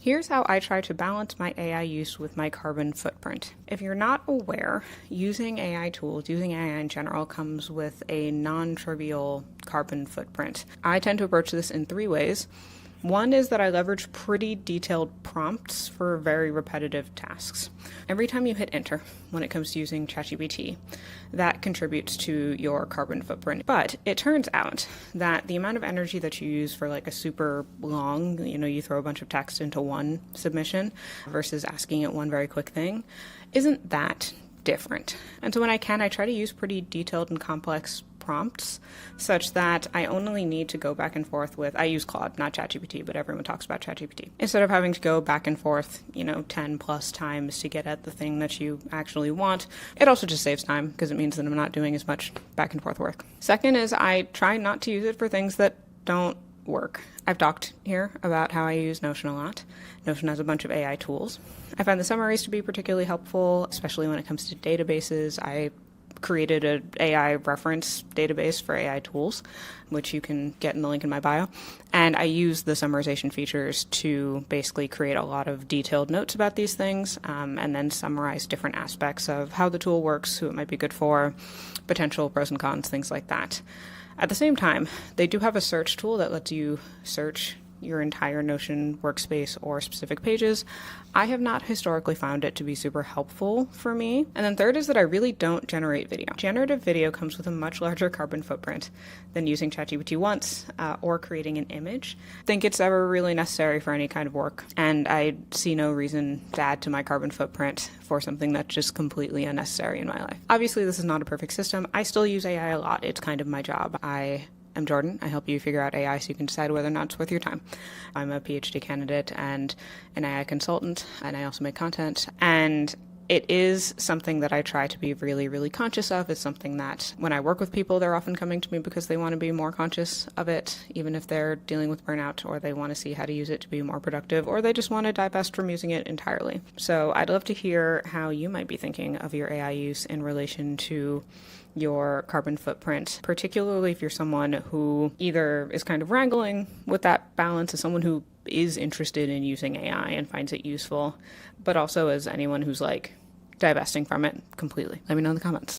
Here's how I try to balance my AI use with my carbon footprint. If you're not aware, using AI tools, using AI in general, comes with a non-trivial carbon footprint. I tend to approach this in three ways. One is that I leverage pretty detailed prompts for very repetitive tasks. Every time you hit enter when it comes to using ChatGPT, that contributes to your carbon footprint. But it turns out that the amount of energy that you use for like a super long, you throw a bunch of text into one submission versus asking it one very quick thing, isn't that different. And so when I can, I try to use pretty detailed and complex prompts such that I only need to go back and forth with, I use Claude, not ChatGPT, but everyone talks about ChatGPT. Instead of having to go back and forth, 10 plus times to get at the thing that you actually want, it also just saves time because it means that I'm not doing as much back and forth work. Second is I try not to use it for things that don't work. I've talked here about how I use Notion a lot. Notion has a bunch of AI tools. I find the summaries to be particularly helpful, especially when it comes to databases. I created an AI reference database for AI tools, which you can get in the link in my bio. And I use the summarization features to basically create a lot of detailed notes about these things, and then summarize different aspects of how the tool works, who it might be good for, potential pros and cons, things like that. At the same time, they do have a search tool that lets you search your entire Notion workspace or specific pages. I have not historically found it to be super helpful for me. And then third is that I really don't generate video. Generative video comes with a much larger carbon footprint than using ChatGPT once or creating an image. I think it's ever really necessary for any kind of work, and I see no reason to add to my carbon footprint for something that's just completely unnecessary in my life. Obviously, this is not a perfect system. I still use AI a lot. It's kind of my job. I'm Jordan. I help you figure out AI so you can decide whether or not it's worth your time. I'm a PhD candidate and an AI consultant, and I also make content. And it is something that I try to be really, really conscious of. It's something that when I work with people, they're often coming to me because they want to be more conscious of it, even if they're dealing with burnout, or they want to see how to use it to be more productive, or they just want to divest from using it entirely. So I'd love to hear how you might be thinking of your AI use in relation to your carbon footprint, particularly if you're someone who either is kind of wrangling with that balance as someone who is interested in using AI and finds it useful, but also as anyone who's like divesting from it completely. Let me know in the comments.